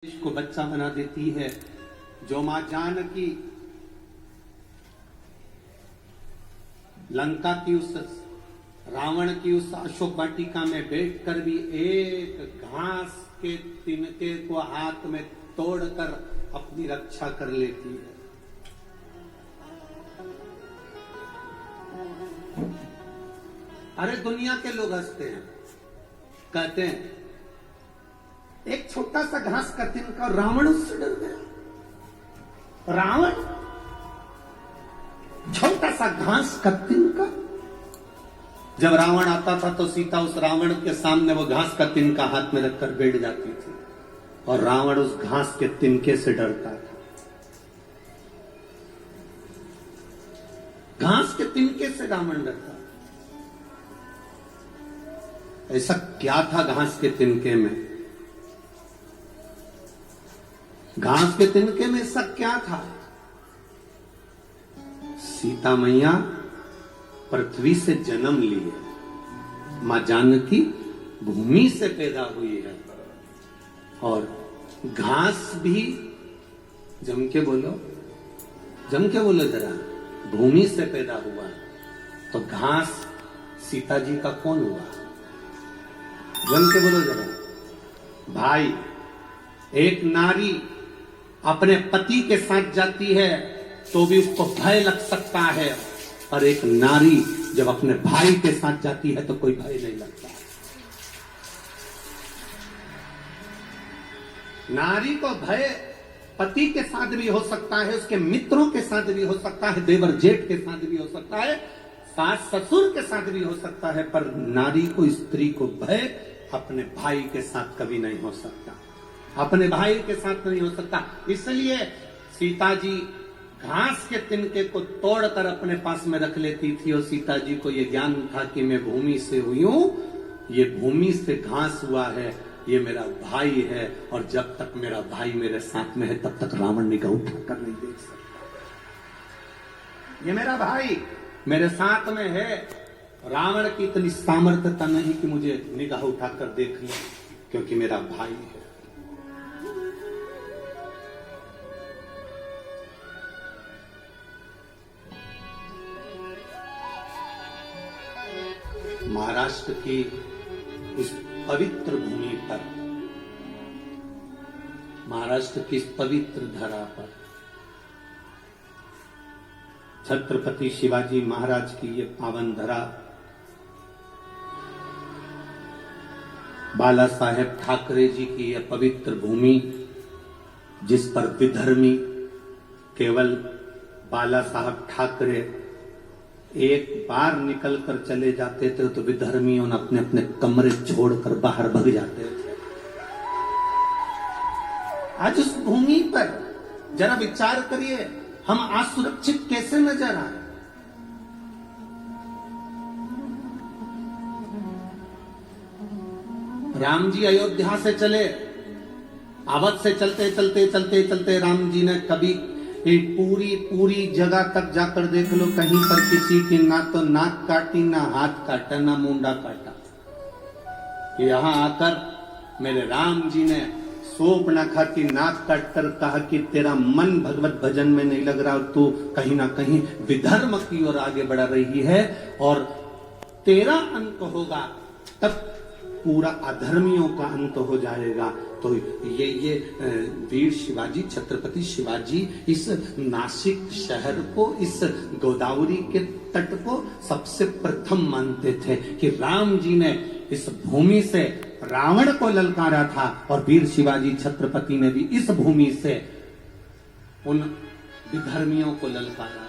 देश को बच्चा बना देती है। जो मां जानकी लंका की उस रावण की उस अशोक वाटिका में बैठकर भी एक घास के तिनके को हाथ में तोड़कर अपनी रक्षा कर लेती है। अरे दुनिया के लोग हंसते हैं, कहते हैं एक छोटा सा घास का तिनका, रावण उससे डर गया। रावण छोटा सा घास का तिनका। जब रावण आता था तो सीता उस रावण के सामने वो घास का तिनका हाथ में रखकर बैठ जाती थी और रावण उस घास के तिनके से डरता था। घास के तिनके से रावण डरता। ऐसा क्या था घास के तिनके में? घास के तिनके में ऐसा क्या था? सीता मैया पृथ्वी से जन्म ली है, मां जानकी भूमि से पैदा हुई है और घास भी जम के बोलो जरा, भूमि से पैदा हुआ। तो घास सीता जी का कौन हुआ? जम के बोलो जरा। भाई, एक नारी अपने पति के साथ जाती है तो भी उसको भय लग सकता है, और एक नारी जब अपने भाई के साथ जाती है तो कोई भय नहीं लगता। नारी को भय पति के साथ भी हो सकता है, उसके मित्रों के साथ भी हो सकता है, देवर जेठ के साथ भी हो सकता है, सास ससुर के साथ भी हो सकता है, पर नारी को, स्त्री को भय अपने भाई के साथ कभी नहीं हो सकता, अपने भाई के साथ नहीं हो सकता। इसलिए सीता जी घास के तिनके को तोड़कर अपने पास में रख लेती थी और सीता जी को यह ज्ञान था कि मैं भूमि से हुई हूं, ये भूमि से घास हुआ है, ये मेरा भाई है, और जब तक मेरा भाई मेरे साथ में है तब तक रावण निगाह उठाकर नहीं देख सकता। ये मेरा भाई मेरे साथ में है, रावण की इतनी सामर्थ्यता नहीं कि मुझे निगाह उठाकर देख ले, क्योंकि मेरा भाई है। महाराष्ट्र की इस पवित्र भूमि पर, महाराष्ट्र की इस पवित्र धरा पर छत्रपति शिवाजी महाराज की ये पावन धरा, बाला साहेब ठाकरे जी की यह पवित्र भूमि, जिस पर विधर्मी, केवल बाला साहब ठाकरे एक बार निकल कर चले जाते थे तो विधर्मियों अपने अपने कमरे छोड़कर बाहर भाग जाते थे। आज उस भूमि पर जरा विचार करिए, हम असुरक्षित कैसे नजर आए। राम जी अयोध्या से चले, अवध से चलते चलते चलते चलते राम जी ने कभी पूरी जगह तक जाकर देख लो, कहीं पर किसी की ना तो नाक काटी, ना हाथ काटा, ना मुंडा काटा। यहां आकर मेरे राम जी ने शोभनाखा की नाक काटकर कहा कि तेरा मन भगवत भजन में नहीं लग रहा और तू कहीं ना कहीं विधर्म की ओर आगे बढ़ रही है, और तेरा अंत होगा तब पूरा अधर्मियों का अंत हो जाएगा। तो ये वीर शिवाजी, छत्रपति शिवाजी इस नासिक शहर को, इस गोदावरी के तट को सबसे प्रथम मानते थे कि राम जी ने इस भूमि से रावण को ललकारा था, और वीर शिवाजी छत्रपति ने भी इस भूमि से उन विधर्मियों को ललकारा।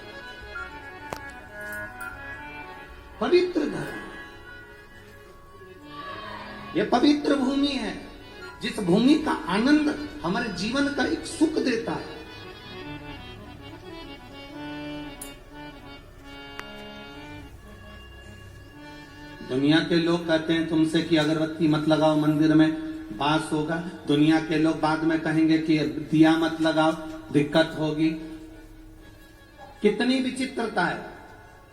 पवित्र धर्म, ये पवित्र भूमि है, जिस भूमि का आनंद हमारे जीवन का एक सुख देता है। दुनिया के लोग कहते हैं तुमसे कि अगरबत्ती मत लगाओ, मंदिर में बास होगा। दुनिया के लोग बाद में कहेंगे कि दिया मत लगाओ, दिक्कत होगी। कितनी विचित्रता है,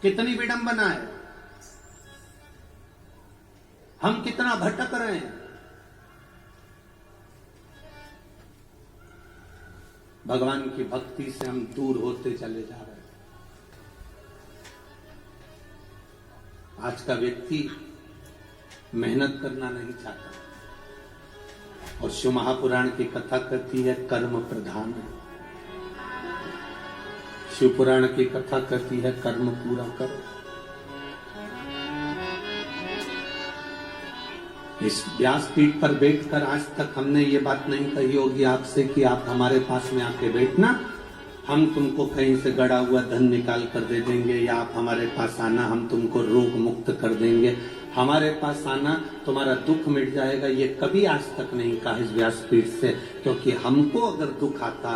कितनी विडंबना है, हम कितना भटक रहे हैं। भगवान की भक्ति से हम दूर होते चले जा रहे हैं। आज का व्यक्ति मेहनत करना नहीं चाहता, और शिव महापुराण की कथा कहती है कर्म प्रधान है। शिव पुराण की कथा कहती है कर्म पूरा करो। इस व्यासपीठ पर बैठकर आज तक हमने ये बात नहीं कही होगी आपसे कि आप हमारे पास में आके बैठना, हम तुमको कहीं से गड़ा हुआ धन निकाल कर दे देंगे, या आप हमारे पास आना हम तुमको रोग मुक्त कर देंगे, हमारे पास आना तुम्हारा दुख मिट जाएगा। ये कभी आज तक नहीं कहा इस व्यासपीठ से, क्योंकि हमको अगर दुख आता